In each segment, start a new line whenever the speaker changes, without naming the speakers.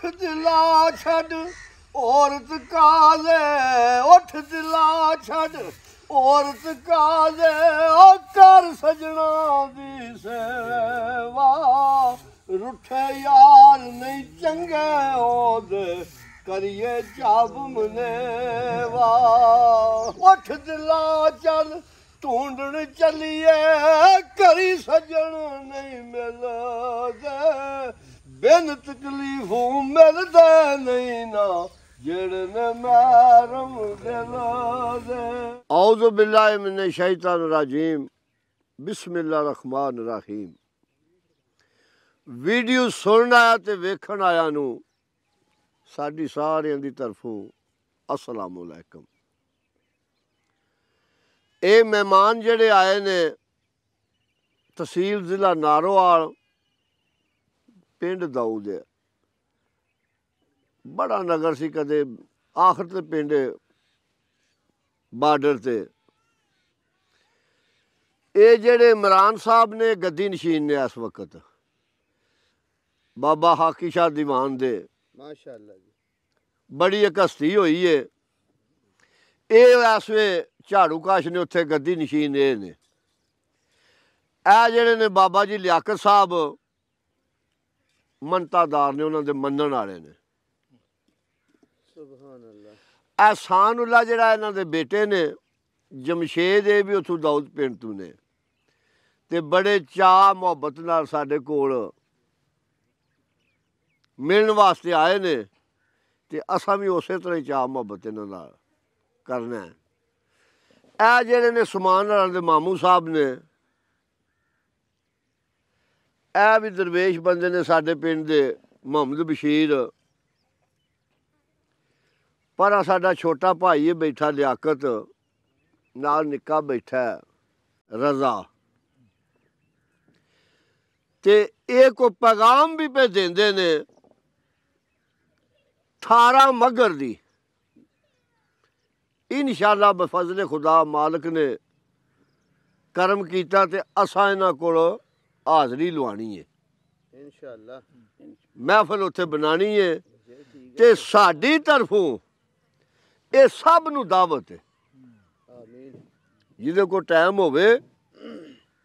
उठ दिला छड़ औरत काले उठ दिला छड़ औरत काले ओ कर सजना दी सेवा रुठे यार नहीं चंगे ओदे करिए चाब मनेवा उठ दिला चल ढूंढन चलिए करी सजन नहीं मिलदे बिन तकलीफों मिलदे नहीं ना जिड़ने मैरम दिल दे औज़ु बिल्लाहि मिनश शैतानिर रजीम बिस्मिल्लाहिर रहमानिर रहीम वीडियो सुनन आया ते वेखण आया नू साडी सारिਆਂ ਦੀ तरफों अस्सलामु अलैकुम। ਇਹ ਮਹਿਮਾਨ ਜਿਹੜੇ ਆਏ ਨੇ ਤਹਿਸੀਲ ਜ਼ਿਲ੍ਹਾ ਨਾਰੋਵਾਲ ਪਿੰਡ ਦਾਊਦ ਹੈ ਬੜਾ ਨਗਰ ਸੀ ਕਦੇ ਆਖਰ ਤੇ ਪਿੰਡ ਬਾਰਡਰ ਤੇ ਇਹ ਜਿਹੜੇ ਇਮਰਾਨ ਸਾਹਿਬ ਨੇ ਗੱਦੀ ਨਸ਼ੀਨ ਨੇ ਇਸ ਵਕਤ ਬਾਬਾ ਹਾਕੀ ਸ਼ਾਹ ਦੀਵਾਨ ਦੇ ਮਾਸ਼ਾਅੱਲਾ ਜੀ ਬੜੀ ਇੱਕ ਹਸਤੀ ਹੋਈ ਹੈ ਇਹ ਇਸ ਵੇ ਝਾੜੂ ਕਾਸ਼ ਨੇ ਉੱਥੇ ਗੱਦੀ ਨਸ਼ੀਨ ਇਹ ਨੇ ਇਹ ਜਿਹੜੇ ਨੇ ਬਾਬਾ ਜੀ ਲਿਆਕਤ ਸਾਹਿਬ ਮੰਨਤਾਦਾਰ ਨੇ ਉਹਨਾਂ ਦੇ ਮੰਨਣ ਵਾਲੇ ਨੇ ਸੁਭਾਨ ਅੱਲਾਹ। ਅਹਿਸਾਨੁੱਲਾ ਜਿਹੜਾ ਇਹਨਾਂ ਦੇ ਬੇਟੇ ਨੇ ਜਮਸ਼ੇਦ ਇਹ ਵੀ ਉੱਥੋਂ ਦਾਊਦ ਪਿੰਡ ਤੋਂ ਨੇ ਤੇ ਬੜੇ ਚਾਅ ਮੁਹੱਬਤ ਨਾਲ ਸਾਡੇ ਕੋਲ ਮਿਲਣ ਵਾਸਤੇ ਆਏ ਨੇ ਤੇ ਅਸਾਂ ਵੀ ਉਸੇ ਤਰ੍ਹਾਂ ਹੀ ਚਾਅ ਮੁਹੱਬਤ ਇਹਨਾਂ ਨਾਲ ਕਰਨਾ ਹੈ। ਇਹ ਜਿਹੜੇ ਨੇ ਸਮਾਨ ਵਾਲੇ ਦੇ ਮਾਮੂ ਸਾਹਿਬ ਨੇ ਇਹ ਵੀ ਦਰਵੇਸ਼ ਬੰਦੇ ਨੇ ਸਾਡੇ ਪਿੰਡ ਦੇ ਮੁਹੰਮਦ ਬਸ਼ੀਰ ਪਰ ਸਾਡਾ ਛੋਟਾ ਭਾਈ ਇਹ ਬੈਠਾ ਲਿਆਕਤ ਨਾਲ ਨਿੱਕਾ ਬੈਠਾ ਰਜ਼ਾ ਤੇ ਇਹ ਕੋ ਪੈਗਾਮ ਵੀ ਪੇ ਦਿੰਦੇ ਨੇ 18 ਮਗਰ ਦੀ इंशाअल्लाह बफजले खुदा मालिक ने करम कीता ते असां इन्हां कोल हाज़री लवानी है इंशाअल्लाह महफिल उत्थे बनानी है ते साडी तरफों ये सब नूं दावत है जिहदे कोल टाइम होवे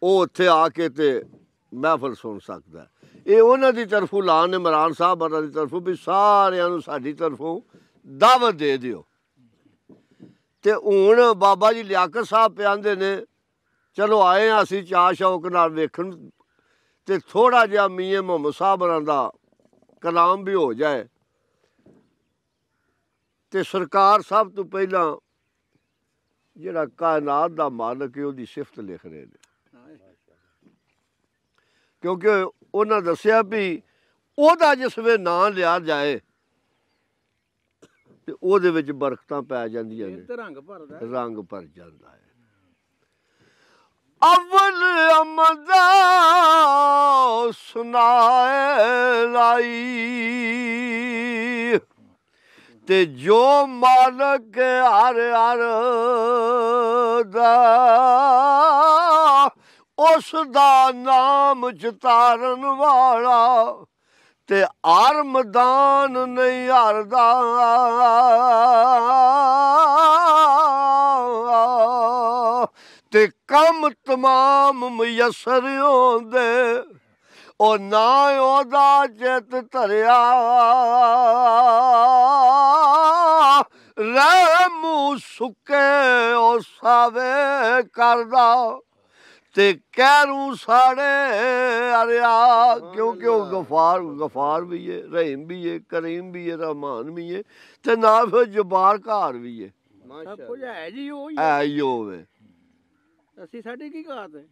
वो उत्थे आके ते महफिल सुन सकदा है। ये उन्हां दी तरफों लान इमरान साहब होरां दी तरफों भी सारियां नूं साडी तरफों दावत दे दिओ। ਤੇ ਹੁਣ ਬਾਬਾ ਜੀ ਲਿਆਕਤ ਸਾਹਿਬ ਪਿਆਂਦੇ ਨੇ ਚਲੋ ਆਏ ਹਾਂ ਅਸੀਂ ਚਾਅ ਸ਼ੌਕ ਨਾਲ ਵੇਖਣ ਤੇ ਥੋੜਾ ਜਿਹਾ ਮੀਆਂ ਮੁਹੰਮਦ ਸਾਹਿਬ ਹੋਰਾਂ ਦਾ ਕਲਾਮ ਵੀ ਹੋ ਜਾਏ ਤੇ ਸਰਕਾਰ ਸਭ ਤੋਂ ਪਹਿਲਾਂ ਜਿਹੜਾ ਕਾਇਨਾਤ ਦਾ ਮਾਲਕ ਹੈ ਉਹਦੀ ਸਿਫਤ ਲਿਖ ਰਹੇ ਨੇ ਕਿਉਂਕਿ ਉਹਨਾਂ ਦੱਸਿਆ ਵੀ ਉਹਦਾ ਜਿਸ ਵੇ ਨਾਂ ਲਿਆ ਜਾਏ ਤੇ ਉਹਦੇ ਵਿੱਚ ਬਰਕਤਾਂ ਪੈ ਜਾਂਦੀਆਂ ਨੇ ਰੰਗ ਭਰ ਜਾਂਦਾ ਹੈ। ਅਵਲ ਅਮਦਾ ਸੁਨਾਏ ਲਾਈ ਤੇ ਜੋ ਮਾਲਕ ਹਰ ਹਰ ਦਾ ਉਸ ਦਾ ਨਾਮ ਚਿਤਾਰਨ ਵਾਲਾ ਤੇ ਹਰ ਮੈਦਾਨ ਨਹੀਂ ਹਾਰਦਾ ਤੇ ਕੰਮ ਤਮਾਮ ਮੁਯੱਸਰ ਹੁੰਦੇ ਉਹ ਨਾ ਉਹਦਾ ਚਿੱਤ ਧਰਿਆ ਰਹਿ ਮੂੰਹ ਸੁੱਕੇ ਉਹ ਸਾਵੇ ਕਰਦਾ ਤੇ ਕਹਿਰੂ ਸਾੜੇ ਅਰਿਆ ਕਿਉਂਕਿ ਉਹ ਗਫਾਰ ਵੀ ਹੈ ਰਹੀਮ ਵੀ ਹੈ ਕਰੀਮ ਵੀ ਹੈ ਰਹਿਮਾਨ ਵੀ ਹੈ ਤੇ ਨਾ ਫਿਰ ਜਬਾਰ ਘਰ ਵੀ ਹੈ ਸਭ ਕੁਝ ਹੈ ਜੀ ਉਹ ਹੈ ਹੀ ਹੋਵੇ ਅਸੀਂ ਸਾਡੀ ਕੀ ਘਾਟ ਹੈ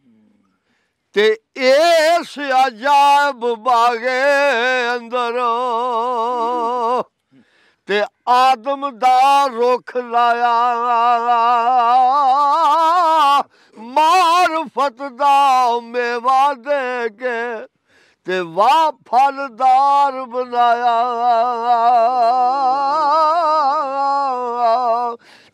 ਤੇ ਇਸ ਅਜਾਇਬ ਬਾਗੇ ਅੰਦਰ ਤੇ ਆਦਮ ਦਾ ਰੁੱਖ ਲਾਇਆ ਮਾਰਫਤ ਦਾ ਮੇਵਾ ਦੇ ਕੇ ਤੇ ਵਾਹ ਫਲਦਾਰ ਬਣਾਇਆ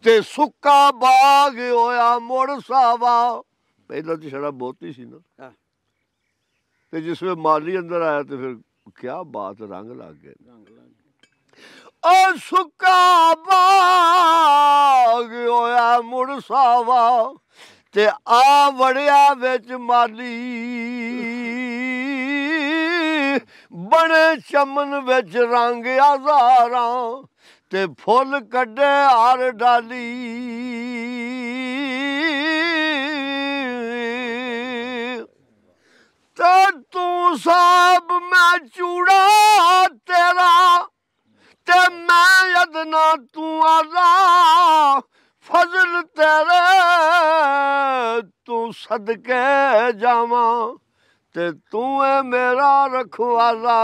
ਤੇ ਸੁੱਕਾ ਬਾਗ ਹੋਇਆ ਮੁੜ ਸਾਵਾ ਪਹਿਲਾਂ ਤਾਂ ਛੜਾ ਬਹੁਤੀ ਸੀ ਨਾ ਤੇ ਜਿਸ ਵੇ ਮਾਲੀ ਅੰਦਰ ਆਇਆ ਤੇ ਫਿਰ ਕਿਆ ਬਾਤ ਰੰਗ ਲੱਗ ਗਏ ओ सुक्का बाग होया मुड़ सावा ते आ वड़िया विच माली बने चमन विच रंग हज़ारां ते फुल कड्डे हर डाली ते तू साहब मैं चूड़ा तेरा ते मैं यदना तू आला फजल तेरे तू सदके जावा ते तू है मेरा रखवाला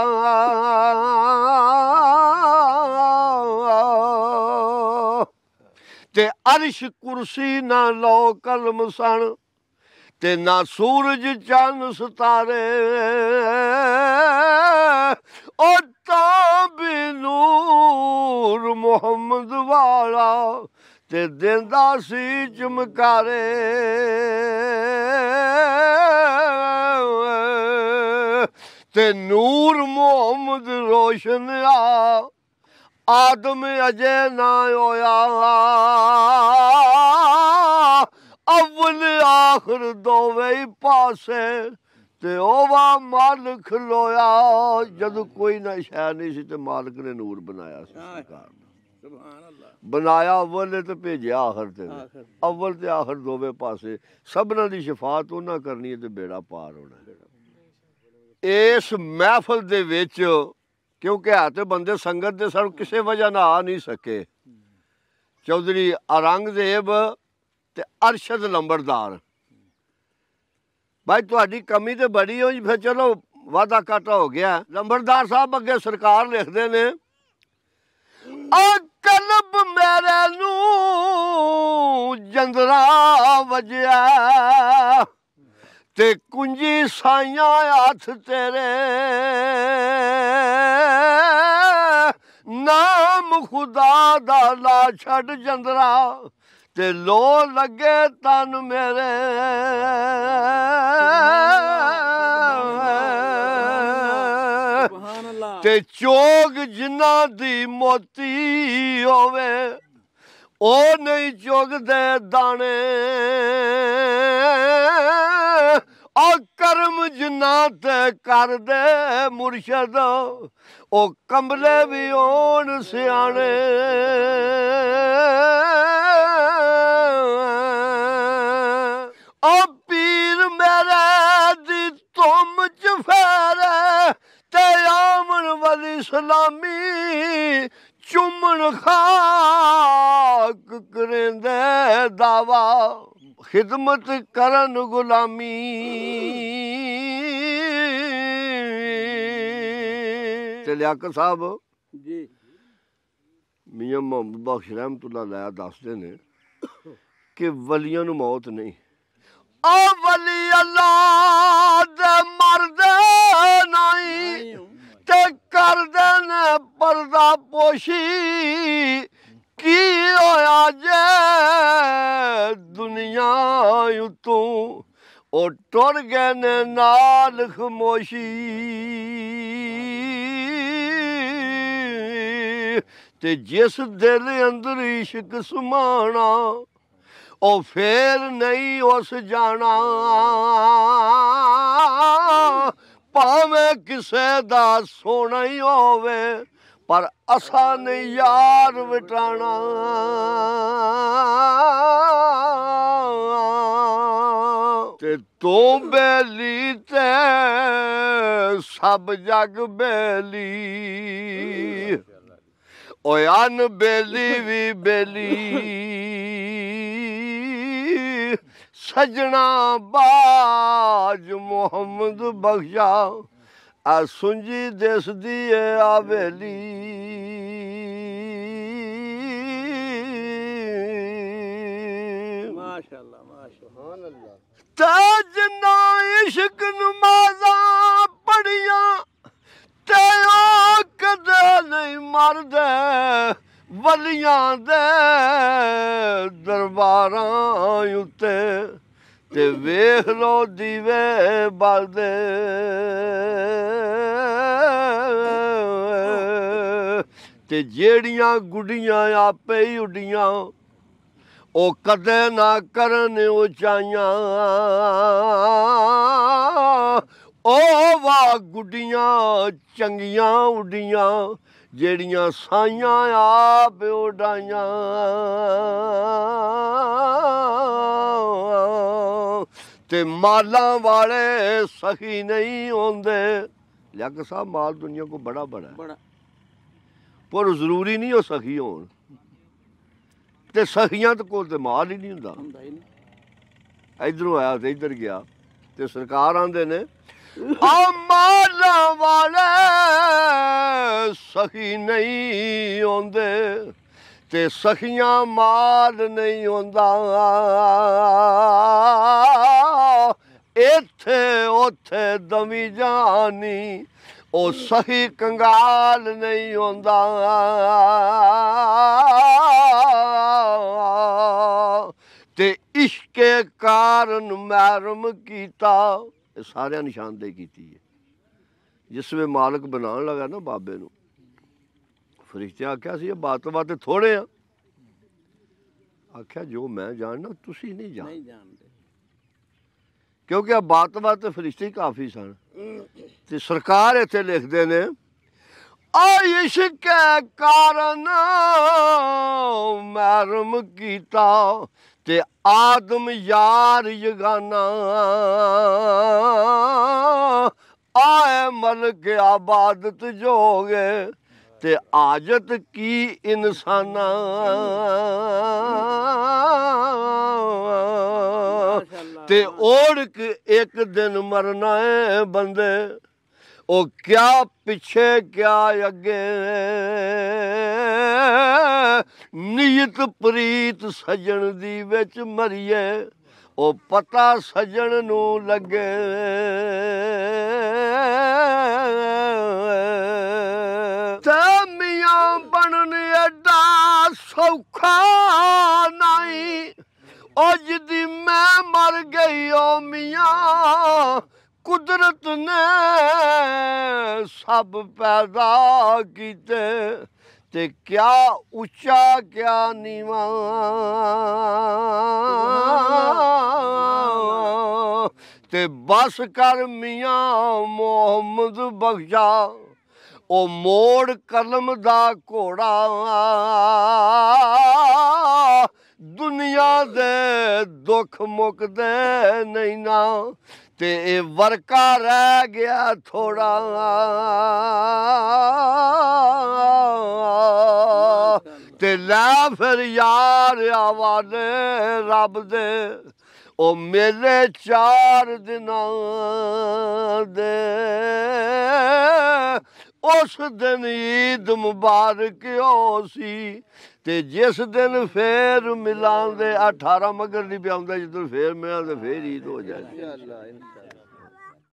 ते अर्श कुर्सी ना लो कलम सन ते ना सूरज चंद सितारे ओ तां नूर मुहम्मद वाला ते देंदा सी चमकारे ते नूर मुहम्मद रोशन आदम अजे ना होया अव्वल आखिर दोवे पासे ते ओवा मालिक खलोया जद कोई ना शै नहीं सी ते मालिक ने नूर बनाया सरकार बनाया अव्वल ते भेजिया आखिर ते अव्वल ते आखिर दोवे पासे सबना दी शफात उन्हां करनी है ते बेड़ा पार होना इस महफिल दे विच क्योंकि है ते बंदे संगत दे सन किसी वजह ना आ नहीं सके चौधरी औरंगजेब ते अरशद लंबरदार भाई तुहाडी कमी ते बड़ी होई फिर चलो वादा घाटा हो गया लंबरदार साहब अगे सरकार लिखदे ने कलब मेरे नू जंदरा वजया ते कुंजी साइयां हथ तेरे नाम खुदा दा ला छड़ जंदरा ते लो लगे तन मेरे ते चोग जिन्ना दी मोती होवे ओ नहीं चुगदे दाने आ कर्म जिन्ना ते कर दे मुर्शद ओ कमले भी होन सियाने ओ पीर मेरे दी तुम च फेरे ते आमन वाली सलामी चुमन खाक करेंदे दावा खिदमत करन गुलामी ते लियाकत साहब जी मियां मोहम्मद बख्श रहमतुल्लाह अलैह दसदे ने कि वलियां नूं मौत नहीं आ वली अल्लाह दे मरदे नहीं ते करदे ने पर्दा पोशी की होया जे दुनिया उतों ओ टुर गए ने नाल खमोशी ते जिस दिल अंदर इश्क समाना ओ फेर नहीं उस जाना भावें किसे दा सोना ही होवे पर असा नहीं यार वटाना ते तू बेली ते सब जग बेली ओ अन बेली भी बेली सजना बाज मोहम्मद बख्शा आ सुंजी देस दी आवेली माशाअल्लाह माशाअल्लाह ताज ना इश्क नमाज़ा पढ़िया ते कदे नहीं मरदे वलियां दे दरबारां उत्ते ते वेख लो दीवे बलदे ਤੇ ਜਿਹੜੀਆਂ ਗੁੱਡੀਆਂ ਆਪੇ ਹੀ ਉੱਡੀਆਂ ਉਹ ਕਦੇ ਨਾ ਕਰਨ ਉਚਾਈਆਂ ਉਹ ਵਾਹ ਗੁੱਡੀਆਂ ਚੰਗੀਆਂ ਉੱਡੀਆਂ ਜਿਹੜੀਆਂ ਸਾਈਆਂ ਆਪ ਉਡਾਈਆਂ ਤੇ ਮਾਲਾਂ ਵਾਲੇ ਸਖੀ ਨਹੀਂ ਹੁੰਦੇ ਲਿਆਕਤ ਸਾਹਿਬ ਮਾਲ ਦੁਨੀਆ ਕੋ ਬੜਾ ਬੜਾ ਪਰ ਜ਼ਰੂਰੀ ਨਹੀਂ ਉਹ ਸਖੀ ਹੋਣ ਤੇ ਸਖੀਆਂ ਤੇ ਕੋਲ ਤੇ ਮਾਲ ਹੀ ਨਹੀਂ ਹੁੰਦਾ ਇਧਰੋਂ ਆਇਆ ਤੇ ਇੱਧਰ ਗਿਆ ਤੇ ਸਰਕਾਰ ਆਂਦੇ ਨੇ ਆ ਮਾਲਾਂ ਵਾਲੇ ਸਖੀ ਨਹੀਂ ਹੁੰਦੇ ਤੇ ਸਖੀਆਂ ਮਾਲ ਨਹੀਂ ਹੁੰਦਾ ਇੱਥੇ ਉੱਥੇ ਦਮੀ ਜਾਨੀ ਉਹ ਸਹੀ ਕੰਗਾਲ ਨਹੀਂ ਹੁੰਦਾ ਤੇ ਇਸ਼ਕੇ ਕਾਰਨ ਮਹਿਰਮ ਕੀਤਾ ਇਹ ਸਾਰਿਆਂ ਨਿਸ਼ਾਨਦੇਹੀ ਕੀਤੀ ਹੈ ਜਿਸ ਵੇ ਮਾਲਕ ਬਣਾਉਣ ਲੱਗਾ ਨਾ ਬਾਬੇ ਨੂੰ ਫਰਿਸ਼ਤਿਆਂ ਆਖਿਆ ਸੀ ਇਹ ਬਾਤ ਬਾਤ ਥੋੜੇ ਆ ਆਖਿਆ ਜੋ ਮੈਂ ਜਾਣਨਾ ਤੁਸੀਂ ਨਹੀਂ ਜਾਣਦੇ ਕਿਉਂਕਿ ਆ ਬਾਤ ਬਾਤ ਫਰਿਸ਼ਤੇ ਕਾਫੀ ਸਨ ਤੇ ਸਰਕਾਰ ਇੱਥੇ ਲਿਖਦੇ ਨੇ ਆ ਇਸ਼ਕ ਕਾਰਨ ਮਹਿਰਮ ਕੀਤਾ ਤੇ ਆਦਮ ਯਾਰ ਯਗਾਨਾ ਆਏ ਮਲਕ ਆਬਾਦਤ ਜੋਗੇ ਤੇ ਆਜਤ ਕੀ ਇਨਸਾਨਾ ਤੇ ओढ़ एक दिन मरना है बंदे ओ क्या पिछे क्या अगे नीयत प्रीत सजन दी विच मरिए ओ पता सजन नू लगे ते मियां बनन एडा सौखा नहीं ओ जिदी मैं मर गई ओ मियां कुदरत ने सब पैदा कीते ते क्या उच्चा क्या नीवा ते बस कर मियां मोहम्मद बख्शा ओ मोड़ कलम दा घोड़ा दुनिया दे दुख मुकदे नहीं ना ते ए वर्का रह गया थोड़ा ते लै फिर यार आवाले रब दे ओ मेले 4 दिनां दे उस दिन ईद मुबारक हो सी ते जिस दिन फिर मिलांदे 18 मगर नहीं पिया जिस दिन फिर मिलांदे फिर ईद हो जाए।